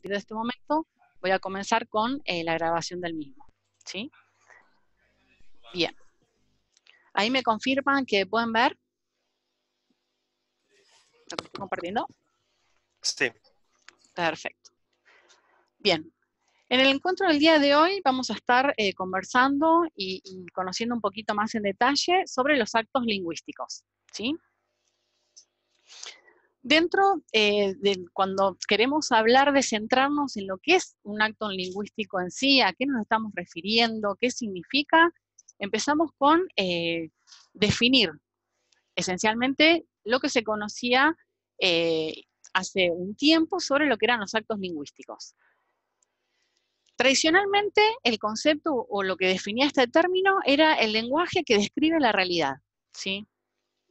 partir de este momento voy a comenzar con la grabación del mismo, ¿sí? Bien. Ahí me confirman que pueden ver lo que estoy compartiendo. Sí. Perfecto. Bien. En el encuentro del día de hoy vamos a estar conversando y conociendo un poquito más en detalle sobre los actos lingüísticos, ¿sí? Dentro de cuando queremos hablar de centrarnos en lo que es un acto lingüístico en sí, a qué nos estamos refiriendo, qué significa, empezamos con definir esencialmente lo que se conocía hace un tiempo sobre lo que eran los actos lingüísticos. Tradicionalmente, el concepto o lo que definía este término era el lenguaje que describe la realidad, ¿sí?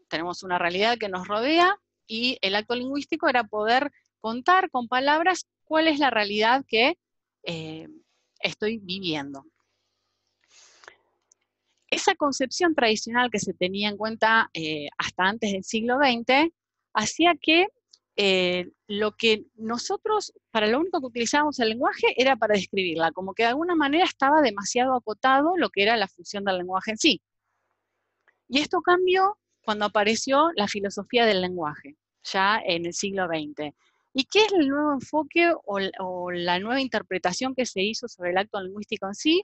Tenemos una realidad que nos rodea y el acto lingüístico era poder contar con palabras cuál es la realidad que estoy viviendo. Esa concepción tradicional que se tenía en cuenta hasta antes del siglo XX hacía que lo que nosotros, para lo único que utilizábamos el lenguaje era para describirla, como que de alguna manera estaba demasiado acotado lo que era la función del lenguaje en sí. Y esto cambió cuando apareció la filosofía del lenguaje, ya en el siglo XX. ¿Y qué es el nuevo enfoque o la nueva interpretación que se hizo sobre el acto lingüístico en sí?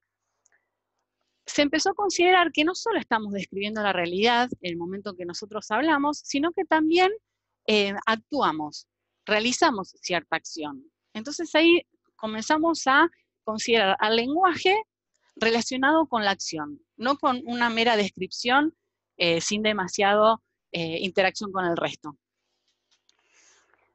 Se empezó a considerar que no solo estamos describiendo la realidad en el momento en que nosotros hablamos, sino que también actuamos, realizamos cierta acción. Entonces ahí comenzamos a considerar al lenguaje relacionado con la acción, no con una mera descripción sin demasiado interacción con el resto.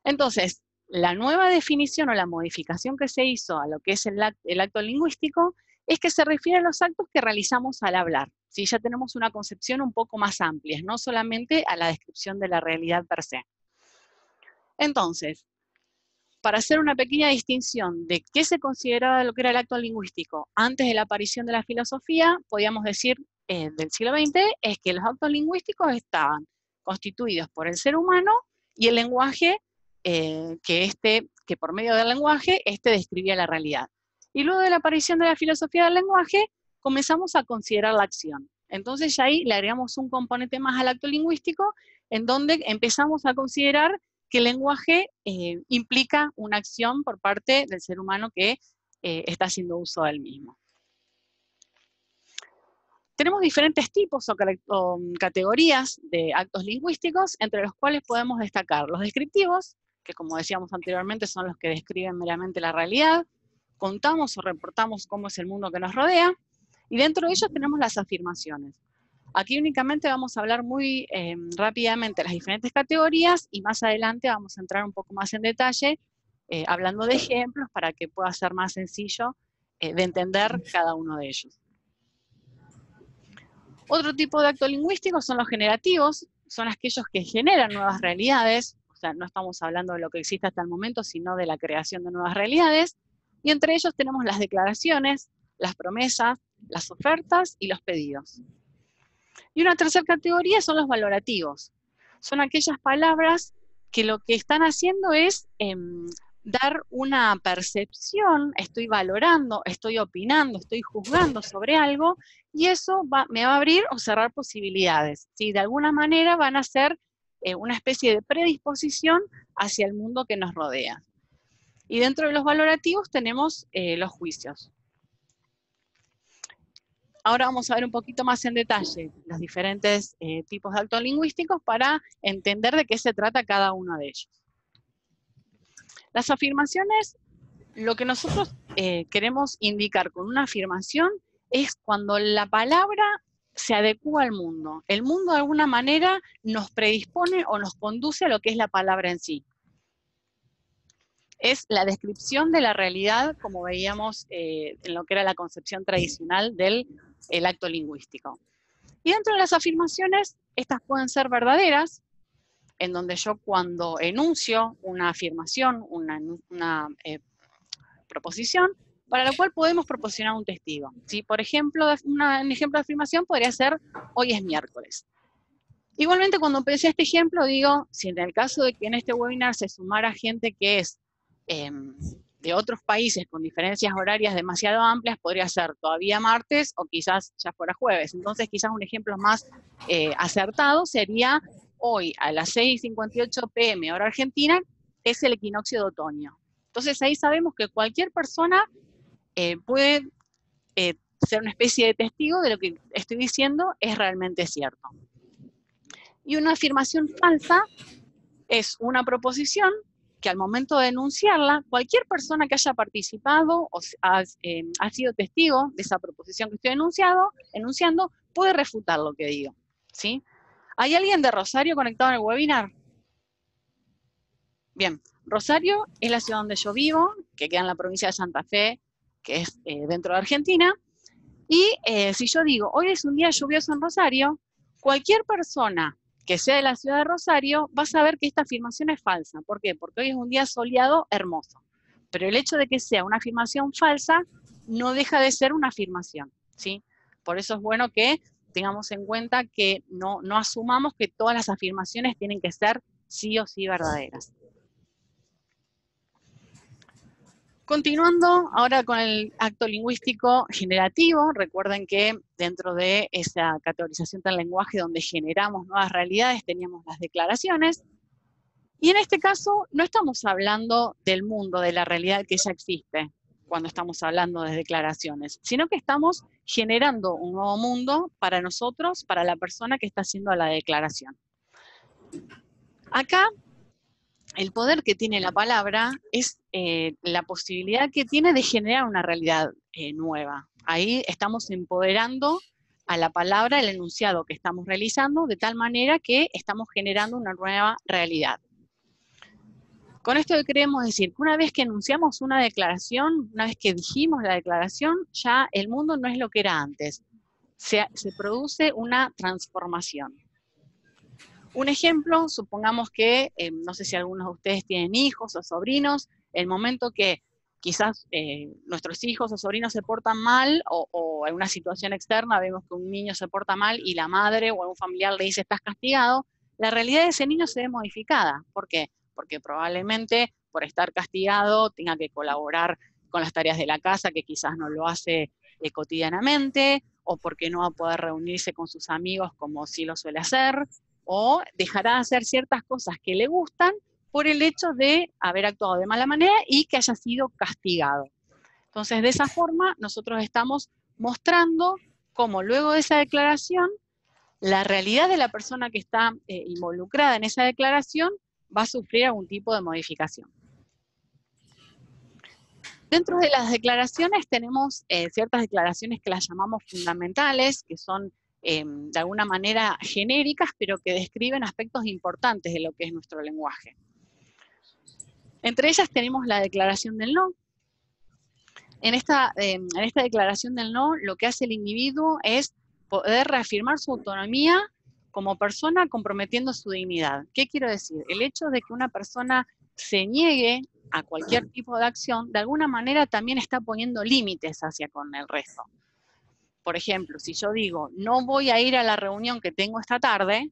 Entonces, la nueva definición o la modificación que se hizo a lo que es el acto lingüístico es que se refiere a los actos que realizamos al hablar. ¿Sí? Ya tenemos una concepción un poco más amplia, no solamente a la descripción de la realidad per se. Entonces, para hacer una pequeña distinción de qué se consideraba lo que era el acto lingüístico antes de la aparición de la filosofía, podríamos decir del siglo XX, es que los actos lingüísticos estaban constituidos por el ser humano y el lenguaje que por medio del lenguaje describía la realidad. Y luego de la aparición de la filosofía del lenguaje, comenzamos a considerar la acción. Entonces ya ahí le agregamos un componente más al acto lingüístico, en donde empezamos a considerar que el lenguaje implica una acción por parte del ser humano que está haciendo uso del mismo. Tenemos diferentes tipos o categorías de actos lingüísticos, entre los cuales podemos destacar los descriptivos, que como decíamos anteriormente son los que describen meramente la realidad, contamos o reportamos cómo es el mundo que nos rodea, y dentro de ellos tenemos las afirmaciones. Aquí únicamente vamos a hablar muy rápidamente de las diferentes categorías y más adelante vamos a entrar un poco más en detalle hablando de ejemplos para que pueda ser más sencillo de entender cada uno de ellos. Otro tipo de acto lingüístico son los generativos, son aquellos que generan nuevas realidades, o sea, no estamos hablando de lo que existe hasta el momento, sino de la creación de nuevas realidades, y entre ellos tenemos las declaraciones, las promesas, las ofertas y los pedidos. Y una tercera categoría son los valorativos. Son aquellas palabras que lo que están haciendo es dar una percepción, estoy valorando, estoy opinando, estoy juzgando sobre algo, y eso me va a abrir o cerrar posibilidades. ¿Sí? De alguna manera van a ser una especie de predisposición hacia el mundo que nos rodea. Y dentro de los valorativos tenemos los juicios. Ahora vamos a ver un poquito más en detalle los diferentes tipos de actos lingüísticos para entender de qué se trata cada uno de ellos. Las afirmaciones, lo que nosotros queremos indicar con una afirmación es cuando la palabra se adecúa al mundo. El mundo de alguna manera nos predispone o nos conduce a lo que es la palabra en sí. Es la descripción de la realidad como veíamos en lo que era la concepción tradicional del acto lingüístico. Y dentro de las afirmaciones, estas pueden ser verdaderas, en donde yo cuando enuncio una afirmación, una proposición, para la cual podemos proporcionar un testigo. ¿Sí? Por ejemplo, un ejemplo de afirmación podría ser, hoy es miércoles. Igualmente, cuando pensé este ejemplo, digo, si en el caso de que en este webinar se sumara gente que es de otros países con diferencias horarias demasiado amplias, podría ser todavía martes o quizás ya fuera jueves. Entonces, quizás un ejemplo más acertado sería hoy a las 6:58 p.m. hora argentina, es el equinoccio de otoño. Entonces, ahí sabemos que cualquier persona puede ser una especie de testigo de lo que estoy diciendo es realmente cierto. Y una afirmación falsa es una proposición que al momento de enunciarla, cualquier persona que haya participado o ha sido testigo de esa proposición que estoy enunciando puede refutar lo que digo, ¿sí? ¿Hay alguien de Rosario conectado en el webinar? Bien, Rosario es la ciudad donde yo vivo, que queda en la provincia de Santa Fe, que es dentro de Argentina, y si yo digo, hoy es un día lluvioso en Rosario, cualquier persona que sea de la ciudad de Rosario va a saber que esta afirmación es falsa. ¿Por qué? Porque hoy es un día soleado, hermoso. Pero el hecho de que sea una afirmación falsa no deja de ser una afirmación, ¿sí? Por eso es bueno que tengamos en cuenta que no asumamos que todas las afirmaciones tienen que ser sí o sí verdaderas. Continuando ahora con el acto lingüístico generativo, recuerden que dentro de esa categorización del lenguaje donde generamos nuevas realidades teníamos las declaraciones, y en este caso no estamos hablando del mundo, de la realidad que ya existe cuando estamos hablando de declaraciones, sino que estamos generando un nuevo mundo para nosotros, para la persona que está haciendo la declaración. Acá el poder que tiene la palabra es la posibilidad que tiene de generar una realidad nueva. Ahí estamos empoderando a la palabra, el enunciado que estamos realizando, de tal manera que estamos generando una nueva realidad. Con esto queremos decir que una vez que enunciamos una declaración, una vez que dijimos la declaración, ya el mundo no es lo que era antes. Se produce una transformación. Un ejemplo, supongamos que, no sé si algunos de ustedes tienen hijos o sobrinos, el momento que quizás nuestros hijos o sobrinos se portan mal o en una situación externa vemos que un niño se porta mal y la madre o algún familiar le dice estás castigado, la realidad de ese niño se ve modificada. ¿Por qué? Porque probablemente por estar castigado tenga que colaborar con las tareas de la casa que quizás no lo hace cotidianamente, o porque no va a poder reunirse con sus amigos como sí lo suele hacer, o dejará de hacer ciertas cosas que le gustan por el hecho de haber actuado de mala manera y que haya sido castigado. Entonces, de esa forma, nosotros estamos mostrando cómo luego de esa declaración, la realidad de la persona que está involucrada en esa declaración va a sufrir algún tipo de modificación. Dentro de las declaraciones tenemos ciertas declaraciones que las llamamos fundamentales, que son de alguna manera genéricas, pero que describen aspectos importantes de lo que es nuestro lenguaje. Entre ellas tenemos la declaración del no. En esta declaración del no, lo que hace el individuo es poder reafirmar su autonomía como persona comprometiendo su dignidad. ¿Qué quiero decir? El hecho de que una persona se niegue a cualquier tipo de acción, de alguna manera también está poniendo límites hacia con el resto. Por ejemplo, si yo digo, no voy a ir a la reunión que tengo esta tarde,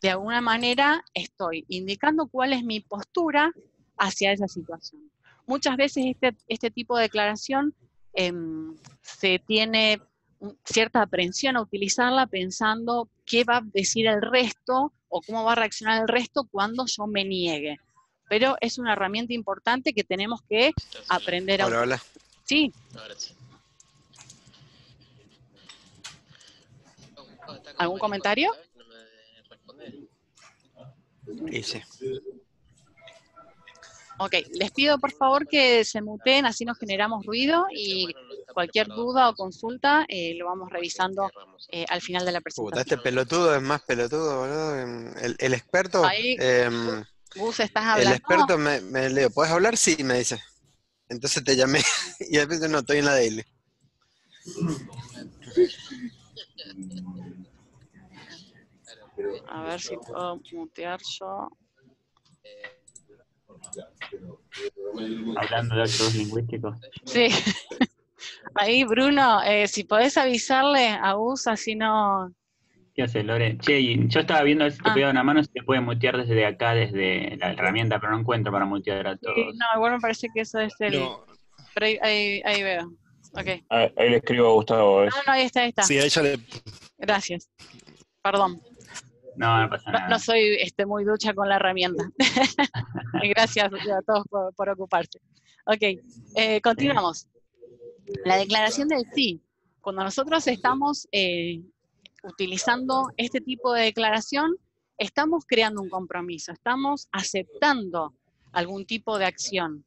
de alguna manera estoy indicando cuál es mi postura hacia esa situación. Muchas veces este tipo de declaración se tiene cierta aprensión a utilizarla pensando qué va a decir el resto o cómo va a reaccionar el resto cuando yo me niegue. Pero es una herramienta importante que tenemos que aprender a utilizar. Hola. Sí. Ahora sí. ¿Algún comentario? Y sí. Ok, les pido por favor que se muteen, así no generamos ruido, y cualquier duda o consulta lo vamos revisando al final de la Puta, presentación. este pelotudo es más pelotudo, boludo. El experto. Ahí, Gus, ¿estás El hablando? experto me leo. ¿Puedes hablar? Sí, me dice. Entonces te llamé y a veces no estoy en la daily. A ver si puedo mutear yo. Hablando de actos lingüísticos. Sí. Ahí, Bruno, si podés avisarle a Gus, así no ¿Qué haces, Lore? Che, y yo estaba viendo a ver si te podía dar una mano, si te puede mutear desde acá, desde la herramienta, pero no encuentro para mutear a Sí, todos. no, igual me parece que eso es el... No. Pero ahí veo. Ok. Ahí le escribo a Gustavo. No, no, ahí está, ahí está. Sí, ahí ya le... Gracias. Perdón. No, no pasa nada. No soy muy ducha con la herramienta. Gracias a todos por ocuparse. Ok, continuamos. La declaración del sí. Cuando nosotros estamos utilizando este tipo de declaración, estamos creando un compromiso, estamos aceptando algún tipo de acción.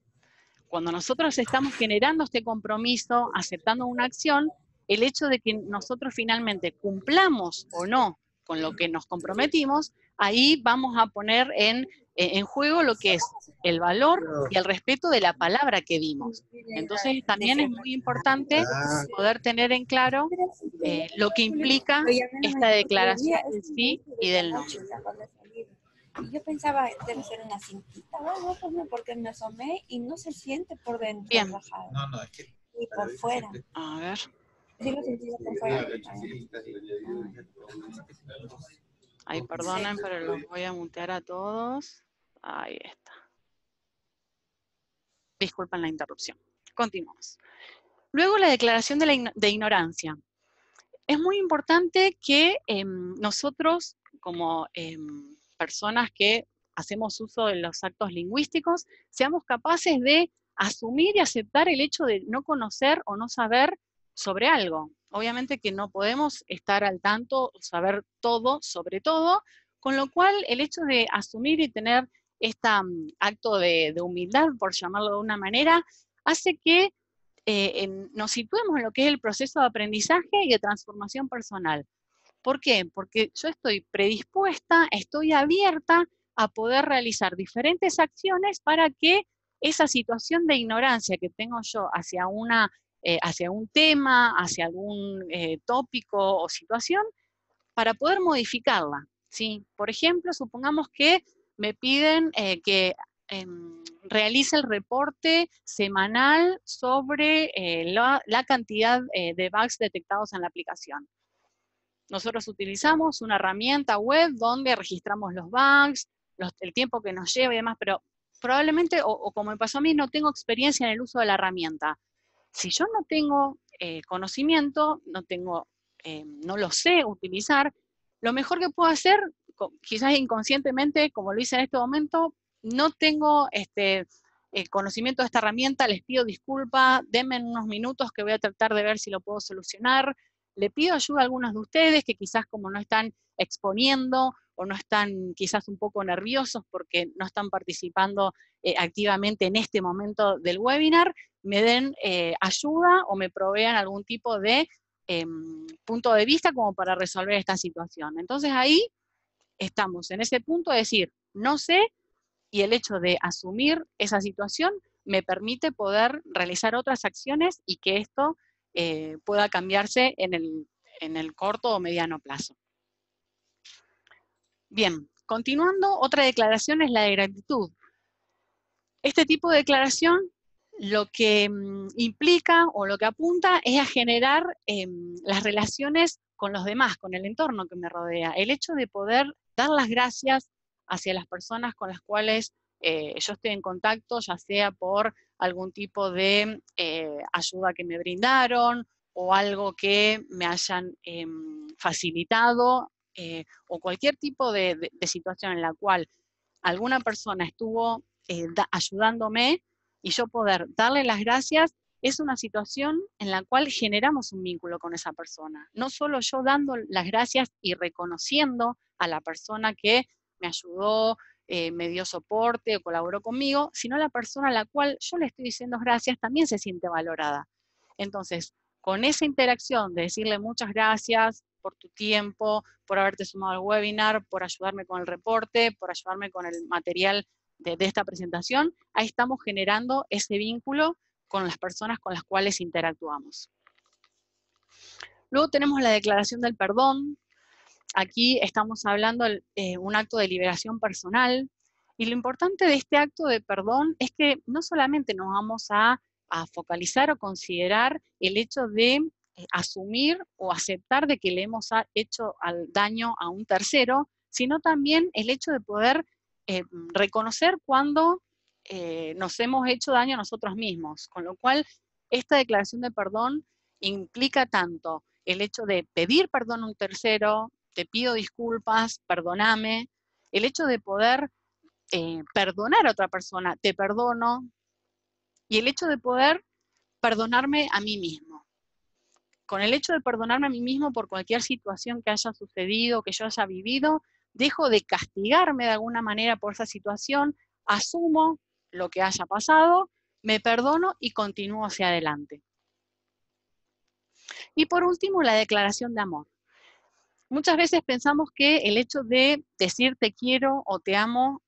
Cuando nosotros estamos generando este compromiso, aceptando una acción, el hecho de que nosotros finalmente cumplamos o no con lo que nos comprometimos, ahí vamos a poner en juego lo que es el valor y el respeto de la palabra que dimos. Entonces también es muy importante poder tener en claro lo que implica esta declaración del sí y del no. Y yo pensaba, debe ser una cintita o algo, pues no, porque me asomé y no se siente por dentro. Bien. Rajado. No, es que... Y por fuera. A ver. Sí lo sentí por fuera. Ay, perdonen, pero los voy a mutear a todos. Ahí está. Disculpen la interrupción. Continuamos. Luego la declaración de ignorancia. Es muy importante que nosotros, como personas que hacemos uso de los actos lingüísticos, seamos capaces de asumir y aceptar el hecho de no conocer o no saber sobre algo. Obviamente que no podemos estar al tanto, saber todo sobre todo, con lo cual el hecho de asumir y tener este acto de humildad, por llamarlo de una manera, hace que nos situemos en lo que es el proceso de aprendizaje y de transformación personal. ¿Por qué? Porque yo estoy predispuesta, estoy abierta a poder realizar diferentes acciones para que esa situación de ignorancia que tengo yo hacia un tema, hacia algún tópico o situación, para poder modificarla, ¿sí? Por ejemplo, supongamos que me piden que realice el reporte semanal sobre la cantidad de bugs detectados en la aplicación. Nosotros utilizamos una herramienta web donde registramos los bugs, el tiempo que nos lleva y demás, pero probablemente, o como me pasó a mí, no tengo experiencia en el uso de la herramienta. Si yo no tengo conocimiento, no lo sé utilizar, lo mejor que puedo hacer, quizás inconscientemente, como lo hice en este momento, no tengo conocimiento de esta herramienta, les pido disculpas, denme unos minutos que voy a tratar de ver si lo puedo solucionar. Le pido ayuda a algunos de ustedes que quizás como no están exponiendo o no están quizás un poco nerviosos porque no están participando activamente en este momento del webinar, me den ayuda o me provean algún tipo de punto de vista como para resolver esta situación. Entonces ahí estamos en ese punto de decir, no sé, y el hecho de asumir esa situación me permite poder realizar otras acciones y que esto pueda cambiarse en el corto o mediano plazo. Bien, continuando, otra declaración es la de gratitud. Este tipo de declaración lo que implica o lo que apunta es a generar las relaciones con los demás, con el entorno que me rodea. El hecho de poder dar las gracias hacia las personas con las cuales yo estoy en contacto, ya sea por algún tipo de ayuda que me brindaron o algo que me hayan facilitado o cualquier tipo de situación en la cual alguna persona estuvo ayudándome y yo poder darle las gracias, es una situación en la cual generamos un vínculo con esa persona. No solo yo dando las gracias y reconociendo a la persona que me ayudó, me dio soporte o colaboró conmigo, sino la persona a la cual yo le estoy diciendo gracias también se siente valorada. Entonces, con esa interacción de decirle muchas gracias por tu tiempo, por haberte sumado al webinar, por ayudarme con el reporte, por ayudarme con el material de esta presentación, ahí estamos generando ese vínculo con las personas con las cuales interactuamos. Luego tenemos la declaración del perdón. Aquí estamos hablando de un acto de liberación personal. Y lo importante de este acto de perdón es que no solamente nos vamos a focalizar o considerar el hecho de asumir o aceptar de que le hemos hecho daño a un tercero, sino también el hecho de poder reconocer cuando nos hemos hecho daño a nosotros mismos, con lo cual esta declaración de perdón implica tanto el hecho de pedir perdón a un tercero, te pido disculpas, perdóname, el hecho de poder perdonar a otra persona, te perdono, y el hecho de poder perdonarme a mí mismo. Con el hecho de perdonarme a mí mismo por cualquier situación que haya sucedido, que yo haya vivido, dejo de castigarme de alguna manera por esa situación, asumo lo que haya pasado, me perdono y continúo hacia adelante. Y por último, la declaración de amor. Muchas veces pensamos que el hecho de decir te quiero o te amo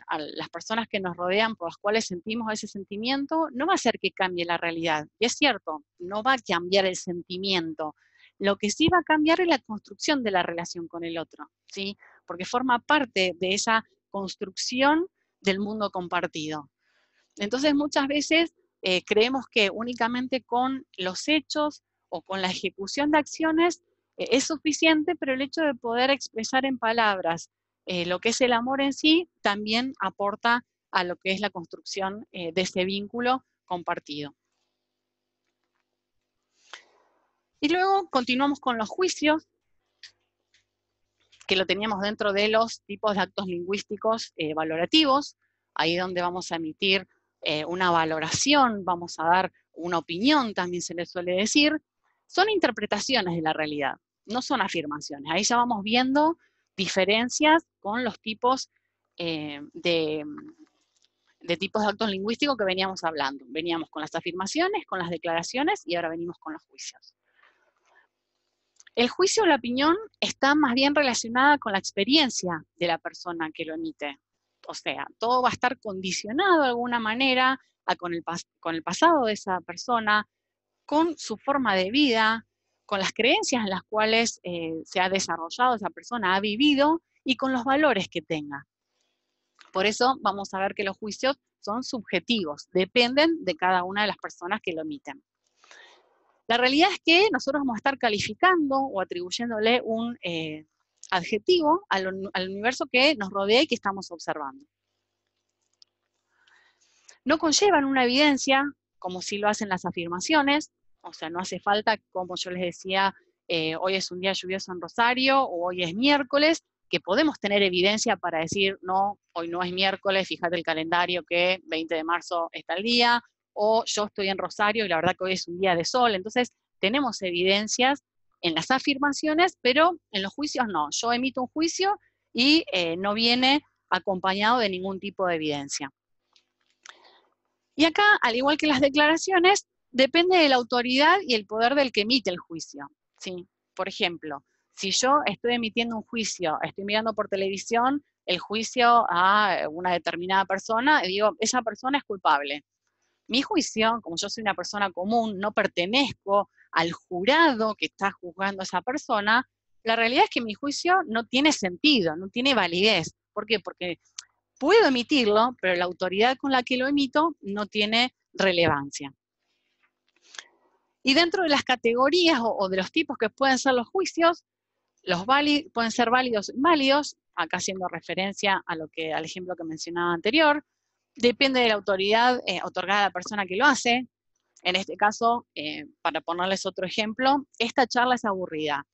a las personas que nos rodean, por las cuales sentimos ese sentimiento, no va a hacer que cambie la realidad. Y es cierto, no va a cambiar el sentimiento. Lo que sí va a cambiar es la construcción de la relación con el otro, ¿sí? Porque forma parte de esa construcción del mundo compartido. Entonces, muchas veces creemos que únicamente con los hechos o con la ejecución de acciones es suficiente, pero el hecho de poder expresar en palabras lo que es el amor en sí también aporta a lo que es la construcción de ese vínculo compartido. Y luego continuamos con los juicios, que lo teníamos dentro de los tipos de actos lingüísticos valorativos, ahí donde vamos a emitir una valoración, vamos a dar una opinión, también se le suele decir. Son interpretaciones de la realidad, no son afirmaciones. Ahí ya vamos viendo diferencias con los tipos de tipos de actos lingüísticos que veníamos hablando. Veníamos con las afirmaciones, con las declaraciones y ahora venimos con los juicios. El juicio o la opinión está más bien relacionada con la experiencia de la persona que lo emite. O sea, todo va a estar condicionado de alguna manera con el pasado de esa persona, con su forma de vida, con las creencias en las cuales se ha desarrollado esa persona, ha vivido, y con los valores que tenga. Por eso vamos a ver que los juicios son subjetivos, dependen de cada una de las personas que lo emiten. La realidad es que nosotros vamos a estar calificando o atribuyéndole un adjetivo al universo que nos rodea y que estamos observando. No conllevan una evidencia, como sí lo hacen las afirmaciones, o sea, no hace falta, como yo les decía, hoy es un día lluvioso en Rosario, o hoy es miércoles, que podemos tener evidencia para decir, no, hoy no es miércoles, fíjate el calendario que 20 de marzo está el día, o yo estoy en Rosario y la verdad que hoy es un día de sol. Entonces, tenemos evidencias en las afirmaciones, pero en los juicios no. Yo emito un juicio y no viene acompañado de ningún tipo de evidencia. Y acá, al igual que las declaraciones, depende de la autoridad y el poder del que emite el juicio, ¿sí? Por ejemplo, si yo estoy emitiendo un juicio, estoy mirando por televisión el juicio a una determinada persona, y digo, esa persona es culpable. Mi juicio, como yo soy una persona común, no pertenezco al jurado que está juzgando a esa persona, la realidad es que mi juicio no tiene sentido, no tiene validez. ¿Por qué? Porque puedo emitirlo, pero la autoridad con la que lo emito no tiene relevancia. Y dentro de las categorías o de los tipos que pueden ser los juicios, pueden ser válidos o inválidos, acá haciendo referencia a al ejemplo que mencionaba anterior. Depende de la autoridad otorgada a la persona que lo hace. En este caso, para ponerles otro ejemplo, esta charla es aburrida.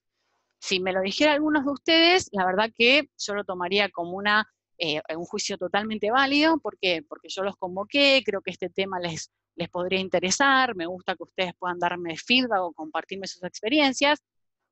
Si me lo dijera algunos de ustedes, la verdad que yo lo tomaría como un juicio totalmente válido. ¿Por qué? Porque yo los convoqué, creo que este tema les podría interesar, me gusta que ustedes puedan darme feedback o compartirme sus experiencias,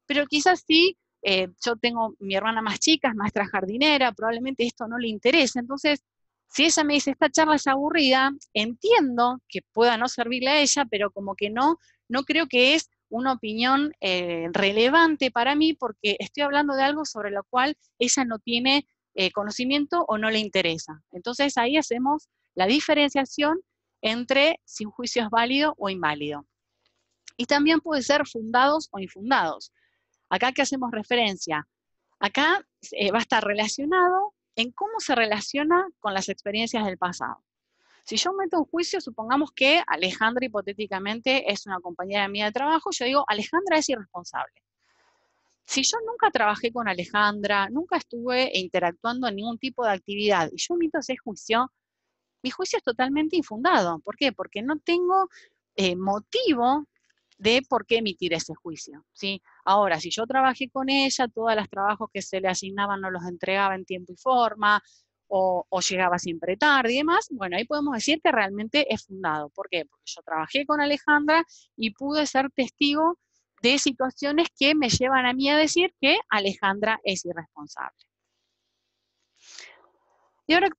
pero quizás sí, yo tengo mi hermana más chica, es maestra jardinera, probablemente esto no le interese. Entonces, si ella me dice, esta charla es aburrida, entiendo que pueda no servirle a ella, pero como que no creo que es una opinión relevante para mí, porque estoy hablando de algo sobre lo cual ella no tiene conocimiento o no le interesa. Entonces ahí hacemos la diferenciación entre si un juicio es válido o inválido. Y también puede ser fundados o infundados. Acá, ¿qué hacemos referencia? Acá va a estar relacionado en cómo se relaciona con las experiencias del pasado. Si yo meto un juicio, supongamos que Alejandra hipotéticamente es una compañera mía de trabajo, yo digo, Alejandra es irresponsable. Si yo nunca trabajé con Alejandra, nunca estuve interactuando en ningún tipo de actividad, y yo emito ese juicio, mi juicio es totalmente infundado. ¿Por qué? Porque no tengo motivo de por qué emitir ese juicio, ¿sí? Ahora, si yo trabajé con ella, todos los trabajos que se le asignaban no los entregaba en tiempo y forma, o llegaba siempre tarde y demás, bueno, ahí podemos decir que realmente es fundado. ¿Por qué? Porque yo trabajé con Alejandra y pude ser testigo de situaciones que me llevan a mí a decir que Alejandra es irresponsable. Y ahora,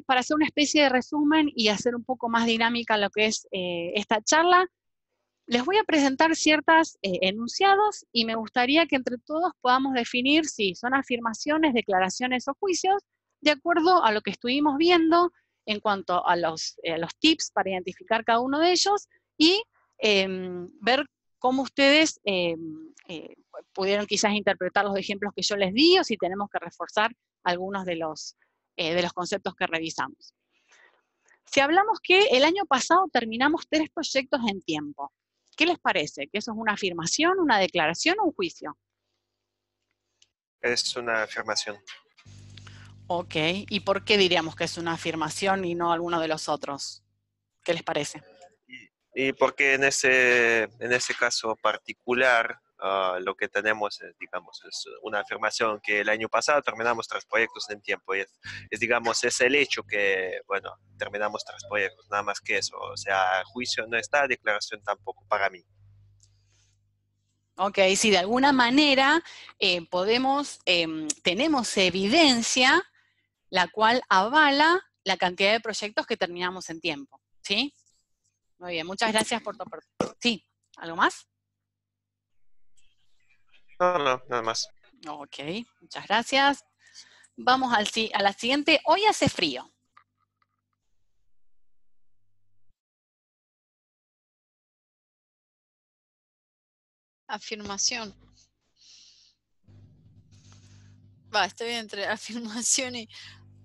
para hacer una especie de resumen y hacer un poco más dinámica lo que es esta charla, les voy a presentar ciertos enunciados y me gustaría que entre todos podamos definir si son afirmaciones, declaraciones o juicios, de acuerdo a lo que estuvimos viendo en cuanto a los tips para identificar cada uno de ellos y ver cómo ustedes pudieron quizás interpretar los ejemplos que yo les di o si tenemos que reforzar algunos de los conceptos que revisamos. Si hablamos que el año pasado terminamos 3 proyectos en tiempo, ¿qué les parece? ¿Que eso es una afirmación, una declaración o un juicio? Es una afirmación. Ok, ¿y por qué diríamos que es una afirmación y no alguno de los otros? ¿Qué les parece? Y porque en ese caso particular, lo que tenemos es, digamos, es una afirmación que el año pasado terminamos 3 proyectos en tiempo. Y digamos, es el hecho que, bueno, terminamos 3 proyectos, nada más que eso. O sea, juicio no está, declaración tampoco para mí. Ok, si de alguna manera tenemos evidencia la cual avala la cantidad de proyectos que terminamos en tiempo, ¿sí? Muy bien, muchas gracias por tu aporte. Sí, ¿algo más? No, nada más. Ok, muchas gracias. Vamos a la siguiente. Hoy hace frío. Afirmación. Estoy entre afirmación y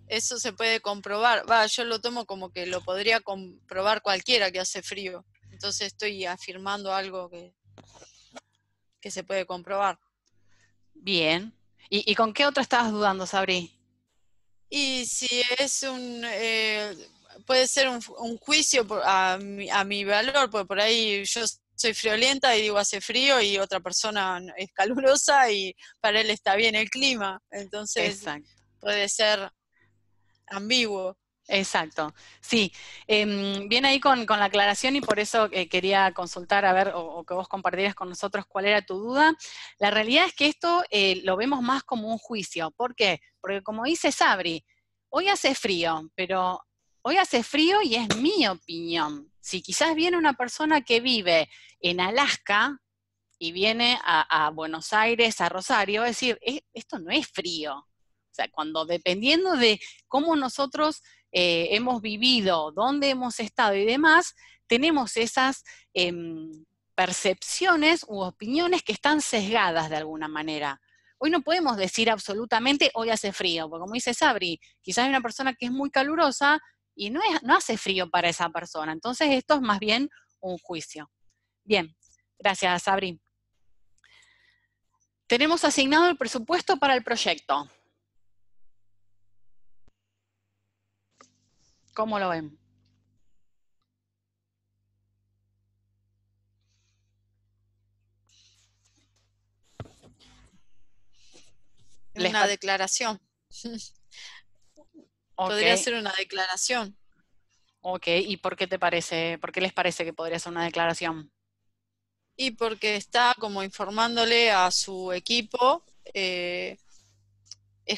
eso se puede comprobar. Yo lo tomo como que lo podría comprobar cualquiera que hace frío. Entonces estoy afirmando algo que se puede comprobar. Bien. ¿Y con qué otra estabas dudando, Sabri? Y si es puede ser un juicio a mi valor, porque por ahí yo soy friolenta y digo hace frío y otra persona es calurosa y para él está bien el clima. Entonces Exacto. puede ser ambiguo. Exacto, sí. Viene ahí con la aclaración y por eso quería consultar a ver o que vos compartieras con nosotros cuál era tu duda. La realidad es que esto lo vemos más como un juicio. ¿Por qué? Porque como dice Sabri, hoy hace frío, pero hoy hace frío y es mi opinión. Si quizás viene una persona que vive en Alaska y viene a Buenos Aires, a Rosario, es decir, esto no es frío. O sea, dependiendo de cómo nosotros hemos vivido, dónde hemos estado y demás, tenemos esas percepciones u opiniones que están sesgadas de alguna manera. Hoy no podemos decir absolutamente, hoy hace frío, porque como dice Sabri, quizás hay una persona que es muy calurosa y no hace frío para esa persona. Entonces esto es más bien un juicio. Bien, gracias Sabri. Tenemos asignado el presupuesto para el proyecto. ¿Cómo lo ven? Una declaración. Podría ser una declaración. Ok, ¿y por qué te parece, por qué les parece que podría ser una declaración? Y porque está como informándole a su equipo, es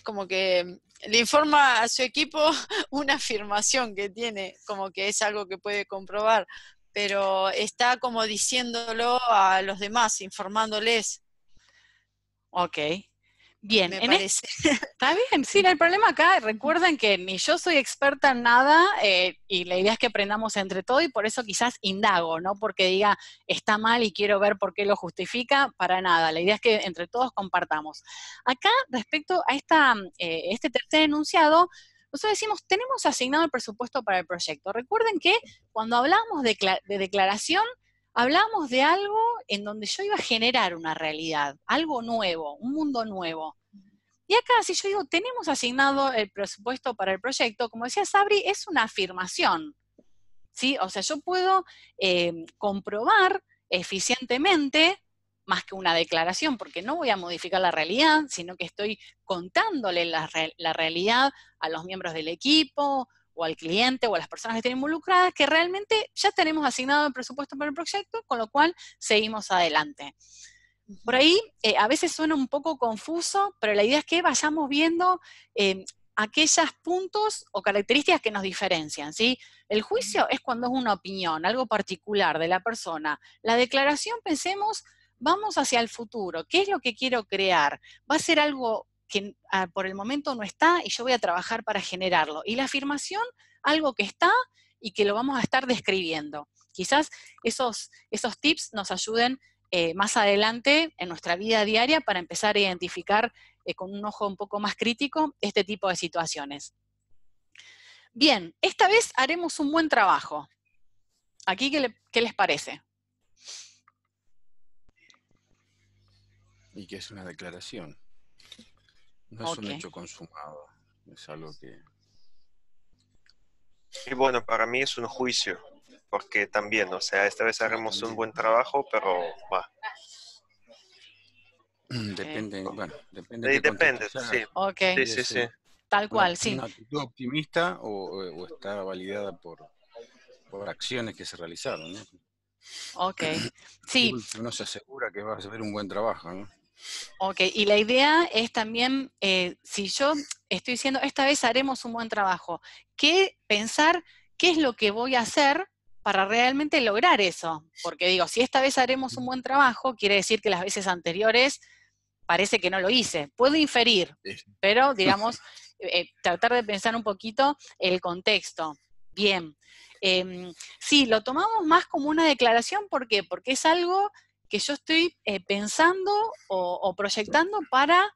como que le informa a su equipo una afirmación que tiene, como que es algo que puede comprobar, pero está como diciéndolo a los demás, informándoles. Ok, bien. Me parece. Está bien, sí, el problema acá, recuerden que ni yo soy experta en nada y la idea es que aprendamos entre todos y por eso quizás indago, no porque diga está mal y quiero ver por qué lo justifica, para nada. La idea es que entre todos compartamos. Acá, respecto a este tercer enunciado, nosotros decimos, tenemos asignado el presupuesto para el proyecto. Recuerden que cuando hablamos de declaración, hablamos de algo en donde yo iba a generar una realidad, algo nuevo, un mundo nuevo. Y acá, si yo digo, tenemos asignado el presupuesto para el proyecto, como decía Sabri, es una afirmación, ¿sí? O sea, yo puedo comprobar eficientemente, más que una declaración, porque no voy a modificar la realidad, sino que estoy contándole la realidad a los miembros del equipo, o al cliente, o a las personas que estén involucradas, que realmente ya tenemos asignado el presupuesto para el proyecto, con lo cual seguimos adelante. Por ahí a veces suena un poco confuso, pero la idea es que vayamos viendo aquellos puntos o características que nos diferencian, ¿sí? El juicio es cuando es una opinión, algo particular de la persona. La declaración, pensemos, vamos hacia el futuro. ¿Qué es lo que quiero crear? Va a ser algo que por el momento no está y yo voy a trabajar para generarlo. Y la afirmación, algo que está y que lo vamos a estar describiendo. Quizás esos tips nos ayuden más adelante en nuestra vida diaria para empezar a identificar con un ojo un poco más crítico este tipo de situaciones. Bien, esta vez haremos un buen trabajo. ¿Aquí qué les parece? Y que es una declaración. No es un hecho consumado. Es algo que... Y bueno, para mí es un juicio, porque también, o sea, esta vez haremos un buen trabajo, pero va. Depende, bueno, depende Sí, de qué contexto depende, sea. sí. Ok. Sí. Tal cual, sí. ¿Una actitud optimista o está validada por acciones que se realizaron, ¿no? Ok, sí. Uno se asegura que va a hacer un buen trabajo, ¿no? Ok, y la idea es también, si yo estoy diciendo, esta vez haremos un buen trabajo, pensar qué es lo que voy a hacer para realmente lograr eso. Porque digo, si esta vez haremos un buen trabajo, quiere decir que las veces anteriores parece que no lo hice. Puedo inferir, pero digamos, tratar de pensar un poquito el contexto. Bien. Sí, lo tomamos más como una declaración, ¿por qué? Porque es algo que yo estoy pensando o proyectando para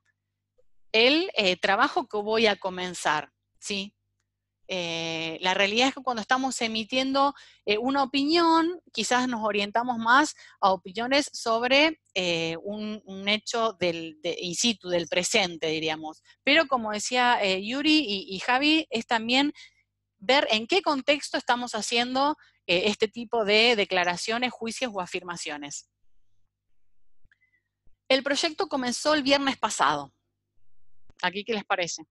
el trabajo que voy a comenzar, ¿sí? La realidad es que cuando estamos emitiendo una opinión, quizás nos orientamos más a opiniones sobre un hecho in situ, del presente, diríamos. Pero como decía Yuri y Javi, es también ver en qué contexto estamos haciendo este tipo de declaraciones, juicios o afirmaciones. El proyecto comenzó el viernes pasado. ¿Aquí qué les parece?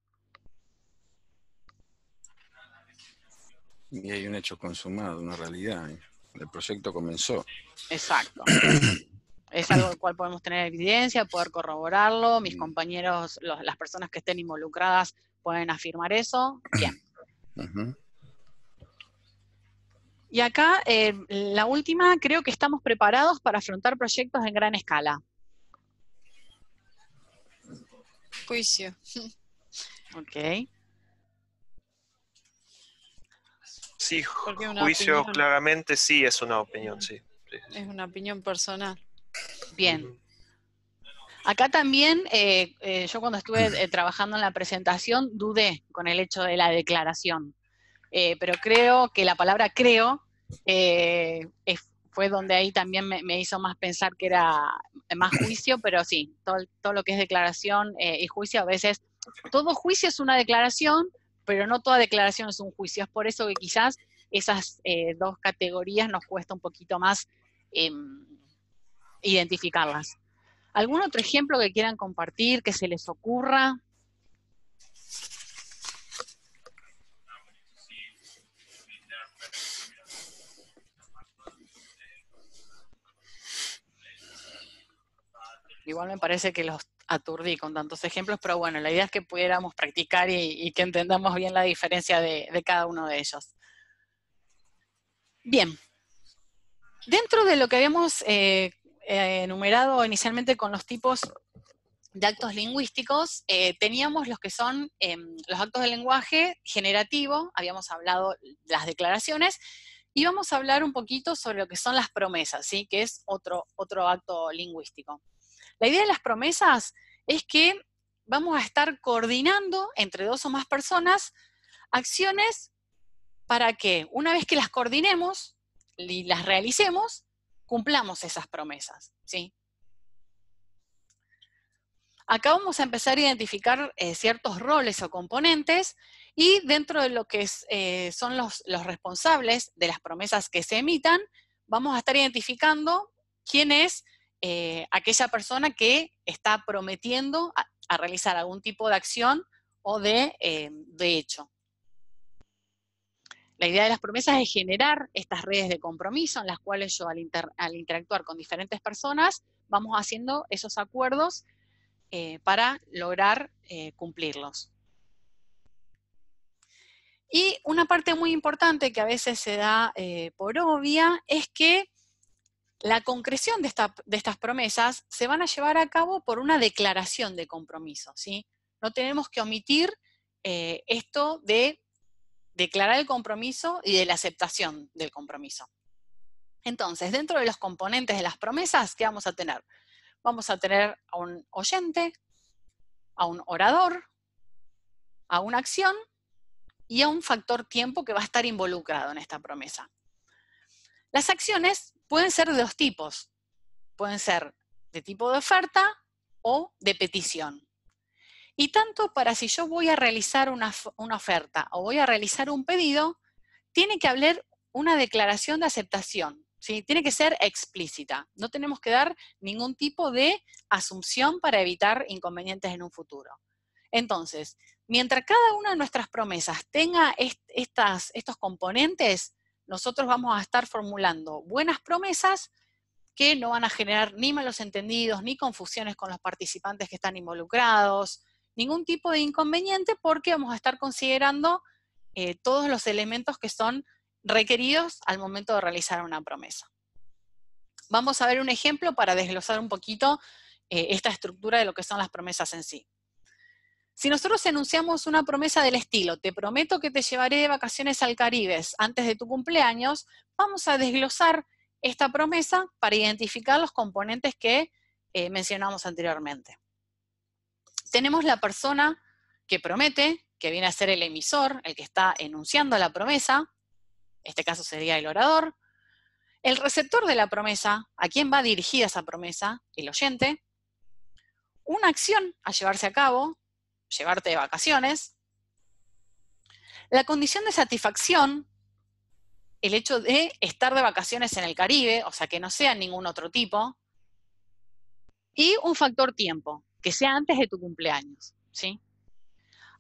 Y hay un hecho consumado, una realidad. El proyecto comenzó. Exacto. Es algo del cual podemos tener evidencia, poder corroborarlo. Mis compañeros, las personas que estén involucradas pueden afirmar eso. Bien. Y acá, la última, creo que estamos preparados para afrontar proyectos en gran escala. Juicio. Ok. Sí, Porque una juicio opinión. claramente sí es una opinión, sí. Es una opinión personal. Bien. Acá también, yo cuando estuve trabajando en la presentación, dudé con el hecho de la declaración. Pero creo que la palabra creo fue donde ahí también me hizo más pensar que era más juicio, pero sí, todo lo que es declaración y juicio, a veces, todo juicio es una declaración, pero no toda declaración es un juicio. Es por eso que quizás esas dos categorías nos cuesta un poquito más identificarlas. ¿Algún otro ejemplo que quieran compartir, que se les ocurra? Igual me parece que los aturdí con tantos ejemplos, pero bueno, la idea es que pudiéramos practicar y que entendamos bien la diferencia de cada uno de ellos. Bien. Dentro de lo que habíamos enumerado inicialmente con los tipos de actos lingüísticos, teníamos los que son los actos de lenguaje generativo, habíamos hablado de las declaraciones, y vamos a hablar un poquito sobre lo que son las promesas, ¿sí? Que es otro acto lingüístico. La idea de las promesas es que vamos a estar coordinando entre dos o más personas Acciones para que una vez que las coordinemos y las realicemos, cumplamos esas promesas, ¿sí? Acá vamos a empezar a identificar ciertos roles o componentes y dentro de lo que son los responsables de las promesas que se emitan, vamos a estar identificando quién es aquella persona que está prometiendo a realizar algún tipo de acción o de hecho. La idea de las promesas es generar estas redes de compromiso en las cuales yo al interactuar con diferentes personas vamos haciendo esos acuerdos para lograr cumplirlos. Y una parte muy importante que a veces se da por obvia es que la concreción de estas promesas se van a llevar a cabo por una declaración de compromiso, ¿sí? No tenemos que omitir esto de declarar el compromiso y de la aceptación del compromiso. Entonces, dentro de los componentes de las promesas, ¿qué vamos a tener? Vamos a tener a un oyente, a un orador, a una acción y a un factor tiempo que va a estar involucrado en esta promesa. Las acciones pueden ser de dos tipos. Pueden ser de tipo de oferta o de petición. Y tanto para si yo voy a realizar una oferta o voy a realizar un pedido, tiene que haber una declaración de aceptación, ¿sí? Tiene que ser explícita. No tenemos que dar ningún tipo de asunción para evitar inconvenientes en un futuro. Entonces, mientras cada una de nuestras promesas tenga estos componentes, nosotros vamos a estar formulando buenas promesas que no van a generar ni malos entendidos, ni confusiones con los participantes que están involucrados, ningún tipo de inconveniente porque vamos a estar considerando todos los elementos que son requeridos al momento de realizar una promesa. Vamos a ver un ejemplo para desglosar un poquito esta estructura de lo que son las promesas en sí. Si nosotros enunciamos una promesa del estilo, te prometo que te llevaré de vacaciones al Caribe antes de tu cumpleaños, vamos a desglosar esta promesa para identificar los componentes que mencionamos anteriormente. Tenemos la persona que promete, que viene a ser el emisor, el que está enunciando la promesa, en este caso sería el orador, el receptor de la promesa, a quién va dirigida esa promesa, el oyente, una acción a llevarse a cabo, llevarte de vacaciones, la condición de satisfacción, el hecho de estar de vacaciones en el Caribe, o sea que no sea ningún otro tipo, y un factor tiempo, que sea antes de tu cumpleaños, ¿sí?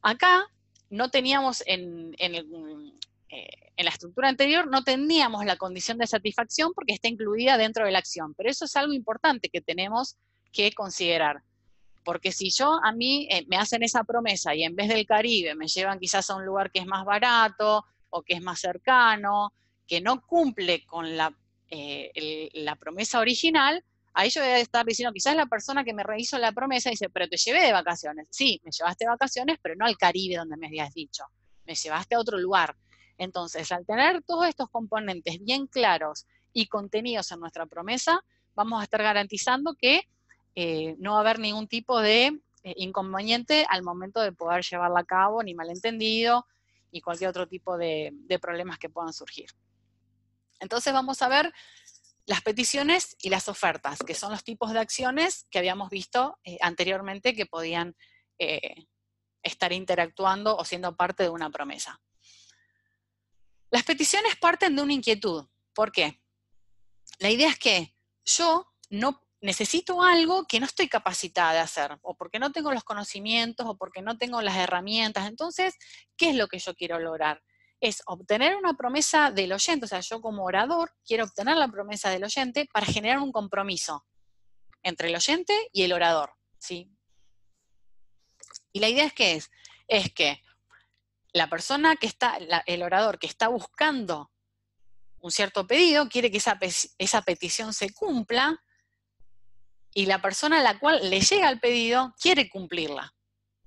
Acá no teníamos en la estructura anterior, no teníamos la condición de satisfacción porque está incluida dentro de la acción, pero eso es algo importante que tenemos que considerar. Porque si a mí me hacen esa promesa y en vez del Caribe me llevan quizás a un lugar que es más barato o que es más cercano, que no cumple con la promesa original, ahí yo voy a estar diciendo, quizás la persona que me rehizo la promesa dice, pero te llevé de vacaciones. Sí, me llevaste de vacaciones, pero no al Caribe donde me habías dicho. Me llevaste a otro lugar. Entonces, al tener todos estos componentes bien claros y contenidos en nuestra promesa, vamos a estar garantizando que no va a haber ningún tipo de inconveniente al momento de poder llevarla a cabo, ni malentendido, y cualquier otro tipo de problemas que puedan surgir. Entonces vamos a ver las peticiones y las ofertas, que son los tipos de acciones que habíamos visto anteriormente que podían estar interactuando o siendo parte de una promesa. Las peticiones parten de una inquietud. ¿Por qué? La idea es que yo no necesito algo que no estoy capacitada de hacer, o porque no tengo los conocimientos, o porque no tengo las herramientas. Entonces, ¿qué es lo que yo quiero lograr? Es obtener una promesa del oyente, o sea, yo como orador quiero obtener la promesa del oyente para generar un compromiso entre el oyente y el orador, ¿sí? Y la idea es que la persona que está, el orador que está buscando un cierto pedido, quiere que esa petición se cumpla, y la persona a la cual le llega el pedido quiere cumplirla,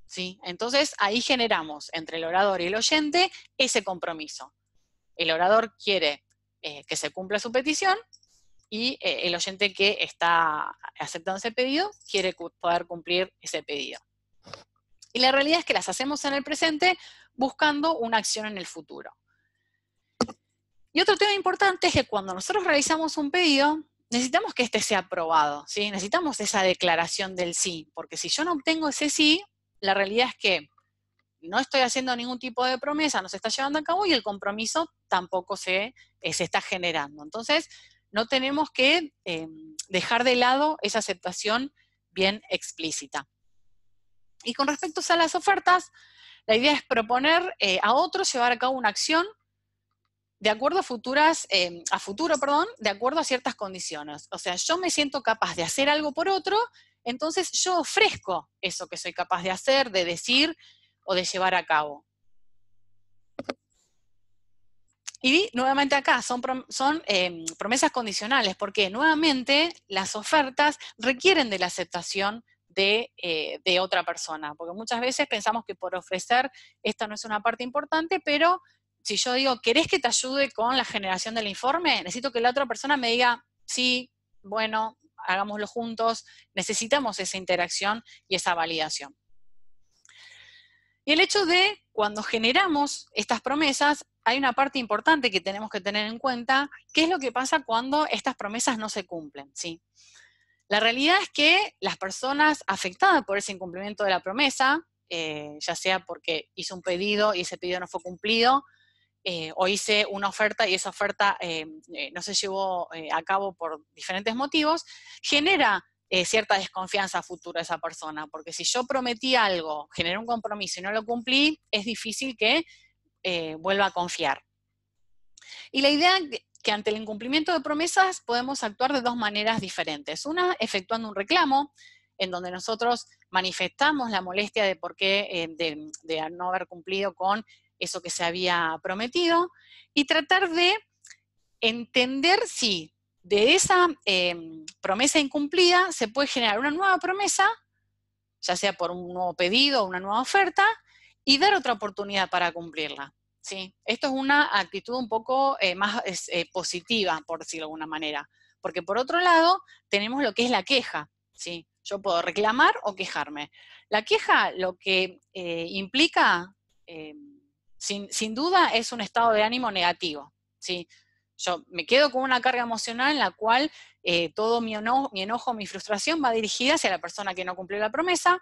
¿sí? Entonces ahí generamos entre el orador y el oyente ese compromiso. El orador quiere que se cumpla su petición y el oyente que está aceptando ese pedido quiere poder cumplir ese pedido. Y la realidad es que las hacemos en el presente buscando una acción en el futuro. Y otro tema importante es que cuando nosotros realizamos un pedido, necesitamos que este sea aprobado, ¿sí? Necesitamos esa declaración del sí, porque si yo no obtengo ese sí, la realidad es que no estoy haciendo ningún tipo de promesa, no se está llevando a cabo y el compromiso tampoco se está generando. Entonces, no tenemos que dejar de lado esa aceptación bien explícita. Y con respecto a las ofertas, la idea es proponer a otros llevar a cabo una acción de acuerdo a futuro, de acuerdo a ciertas condiciones. O sea, yo me siento capaz de hacer algo por otro, entonces yo ofrezco eso que soy capaz de hacer, de decir o de llevar a cabo. Y nuevamente acá son promesas condicionales, porque nuevamente las ofertas requieren de la aceptación de otra persona, porque muchas veces pensamos que por ofrecer esta no es una parte importante, pero si yo digo, ¿querés que te ayude con la generación del informe? Necesito que la otra persona me diga, sí, bueno, hagámoslo juntos, necesitamos esa interacción y esa validación. Y el hecho de, cuando generamos estas promesas, hay una parte importante que tenemos que tener en cuenta, qué es lo que pasa cuando estas promesas no se cumplen, ¿sí? La realidad es que las personas afectadas por ese incumplimiento de la promesa, ya sea porque hizo un pedido y ese pedido no fue cumplido, o hice una oferta y esa oferta no se llevó a cabo por diferentes motivos, genera cierta desconfianza a futuro a esa persona, porque si yo prometí algo, generé un compromiso y no lo cumplí, es difícil que vuelva a confiar. Y la idea es que ante el incumplimiento de promesas podemos actuar de dos maneras diferentes. Una, efectuando un reclamo, en donde nosotros manifestamos la molestia de por qué, de no haber cumplido con eso que se había prometido, y tratar de entender si de esa promesa incumplida se puede generar una nueva promesa, ya sea por un nuevo pedido o una nueva oferta, y dar otra oportunidad para cumplirla, ¿sí? Esto es una actitud un poco más positiva, por decirlo de alguna manera, porque por otro lado tenemos lo que es la queja, ¿sí? Yo puedo reclamar o quejarme. La queja lo que implica, sin duda, es un estado de ánimo negativo, ¿sí? Yo me quedo con una carga emocional en la cual todo mi enojo, mi frustración va dirigida hacia la persona que no cumplió la promesa.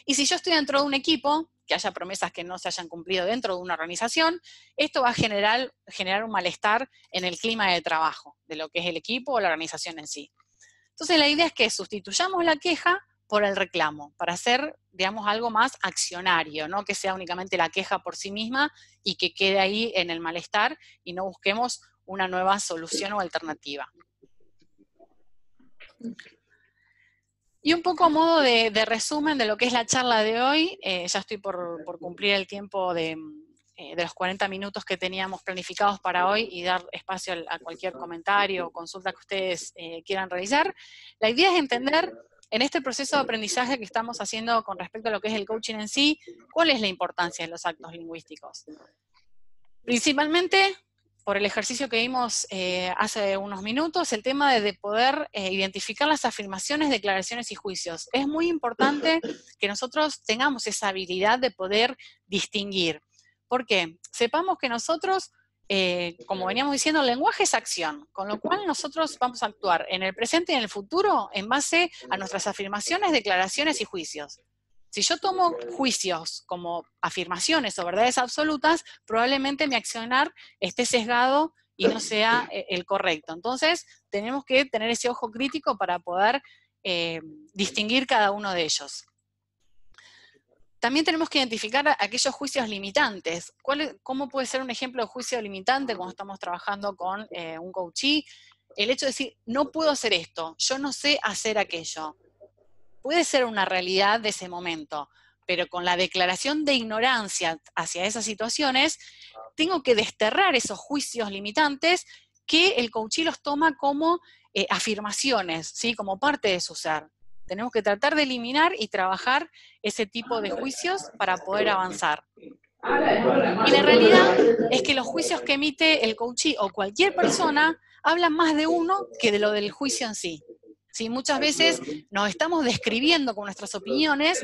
Y si yo estoy dentro de un equipo, que haya promesas que no se hayan cumplido dentro de una organización, esto va a generar un malestar en el clima de trabajo de lo que es el equipo o la organización en sí. Entonces la idea es que sustituyamos la queja por el reclamo, para hacer, digamos, algo más accionario, no que sea únicamente la queja por sí misma y que quede ahí en el malestar y no busquemos una nueva solución o alternativa. Y un poco a modo de resumen de lo que es la charla de hoy, ya estoy por cumplir el tiempo de los 40 minutos que teníamos planificados para hoy y dar espacio a cualquier comentario o consulta que ustedes quieran realizar. La idea es entender en este proceso de aprendizaje que estamos haciendo con respecto a lo que es el coaching en sí, cuál es la importancia de los actos lingüísticos. Principalmente, por el ejercicio que vimos hace unos minutos, el tema de poder identificar las afirmaciones, declaraciones y juicios. Es muy importante que nosotros tengamos esa habilidad de poder distinguir. ¿Por qué? Sepamos que nosotros, como veníamos diciendo, el lenguaje es acción, con lo cual nosotros vamos a actuar en el presente y en el futuro en base a nuestras afirmaciones, declaraciones y juicios. Si yo tomo juicios como afirmaciones o verdades absolutas, probablemente mi accionar esté sesgado y no sea el correcto. Entonces, tenemos que tener ese ojo crítico para poder distinguir cada uno de ellos. También tenemos que identificar aquellos juicios limitantes. ¿Cómo puede ser un ejemplo de juicio limitante cuando estamos trabajando con un coachee? El hecho de decir, no puedo hacer esto, yo no sé hacer aquello. Puede ser una realidad de ese momento, pero con la declaración de ignorancia hacia esas situaciones, tengo que desterrar esos juicios limitantes que el coachee los toma como afirmaciones, ¿sí? Como parte de su ser. Tenemos que tratar de eliminar y trabajar ese tipo de juicios para poder avanzar. Y la realidad es que los juicios que emite el coachee o cualquier persona hablan más de uno que de lo del juicio en sí. ¿sí? Muchas veces nos estamos describiendo con nuestras opiniones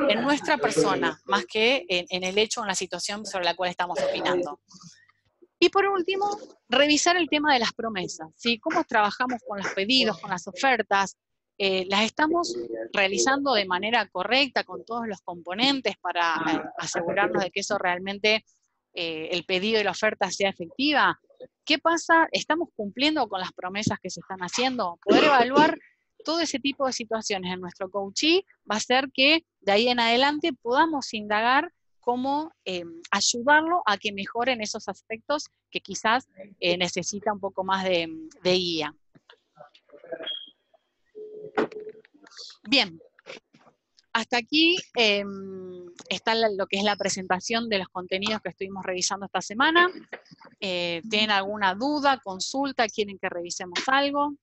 en nuestra persona, más que en el hecho o en la situación sobre la cual estamos opinando. Y por último, revisar el tema de las promesas, ¿sí? Cómo trabajamos con los pedidos, con las ofertas, las estamos realizando de manera correcta, con todos los componentes para asegurarnos de que eso realmente, el pedido y la oferta sea efectiva. ¿Qué pasa? ¿Estamos cumpliendo con las promesas que se están haciendo? Poder evaluar todo ese tipo de situaciones en nuestro coachee va a hacer que de ahí en adelante podamos indagar cómo ayudarlo a que mejore en esos aspectos que quizás necesita un poco más de guía. Bien, hasta aquí está lo que es la presentación de los contenidos que estuvimos revisando esta semana. ¿Tienen alguna duda, consulta, quieren que revisemos algo?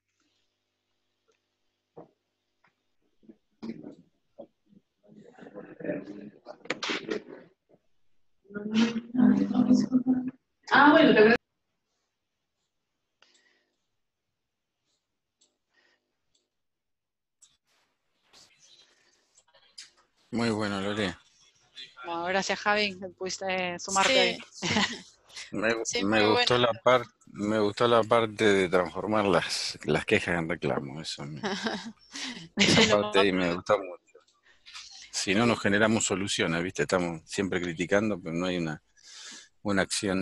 Bueno, Muy bueno, Lore. Bueno, gracias, Javi, que pudiste sumarte ahí. Me gustó bueno. Me gustó la parte de transformar las quejas en reclamos. Esa parte me gustó mucho. Si no, nos generamos soluciones, ¿viste? Estamos siempre criticando, pero no hay una acción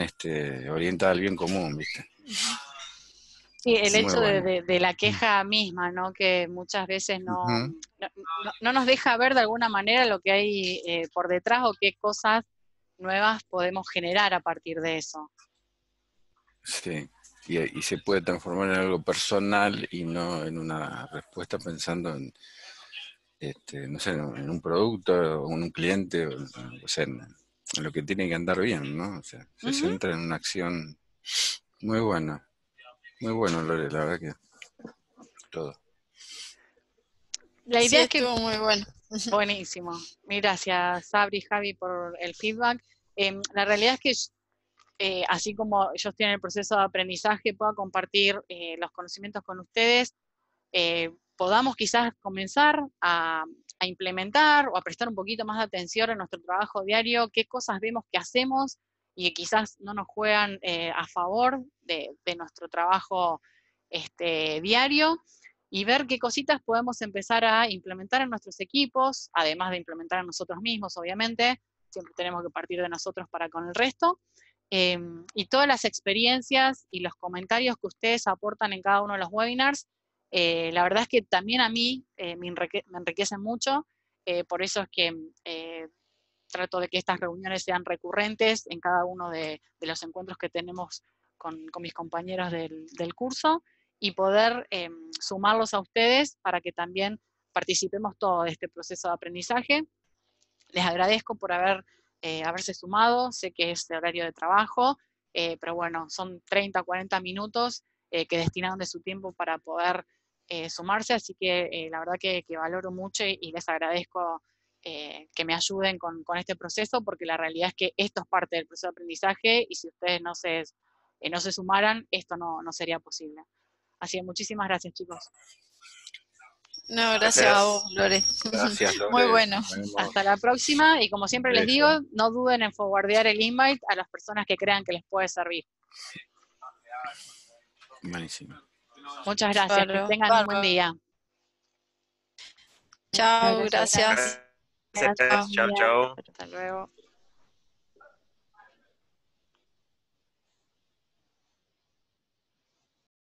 orientada al bien común, ¿viste? Sí, el hecho de la queja misma, ¿no? Que muchas veces no nos deja ver de alguna manera lo que hay por detrás o qué cosas nuevas podemos generar a partir de eso. Sí, y se puede transformar en algo personal y no en una respuesta pensando en, no sé, en un producto o en un cliente, o sea, en lo que tiene que andar bien, ¿no? O sea, se centra en una acción muy buena. Muy bueno, Lore, la verdad que todo. La idea es que estuvo muy bueno. Buenísimo. Gracias, Sabri y Javi, por el feedback. La realidad es que así como yo estoy en el proceso de aprendizaje, puedo compartir los conocimientos con ustedes, podamos quizás comenzar a implementar o a prestar un poquito más de atención en nuestro trabajo diario, qué cosas vemos que hacemos y que quizás no nos juegan a favor de nuestro trabajo diario, y ver qué cositas podemos empezar a implementar en nuestros equipos, además de implementar en nosotros mismos, obviamente, siempre tenemos que partir de nosotros para con el resto, y todas las experiencias y los comentarios que ustedes aportan en cada uno de los webinars, la verdad es que también a mí me enriquecen mucho, por eso es que trato de que estas reuniones sean recurrentes en cada uno de los encuentros que tenemos con mis compañeros del curso, y poder sumarlos a ustedes para que también participemos todos de este proceso de aprendizaje. Les agradezco por haberse sumado, sé que es de horario de trabajo, pero bueno, son 30, 40 minutos que destinaron de su tiempo para poder sumarse, así que la verdad que valoro mucho y les agradezco que me ayuden con este proceso, porque la realidad es que esto es parte del proceso de aprendizaje, y si ustedes no se sumaran, esto no sería posible. Así que muchísimas gracias, chicos. No, gracias a vos, Lore. Gracias, Lore. Muy bueno. Hasta la próxima, y como siempre les digo, no duden en forwardear el invite a las personas que crean que les puede servir. Buenísimo. Muchas gracias, que tengan un buen día. Chao, gracias. Chao, chao. Hasta luego.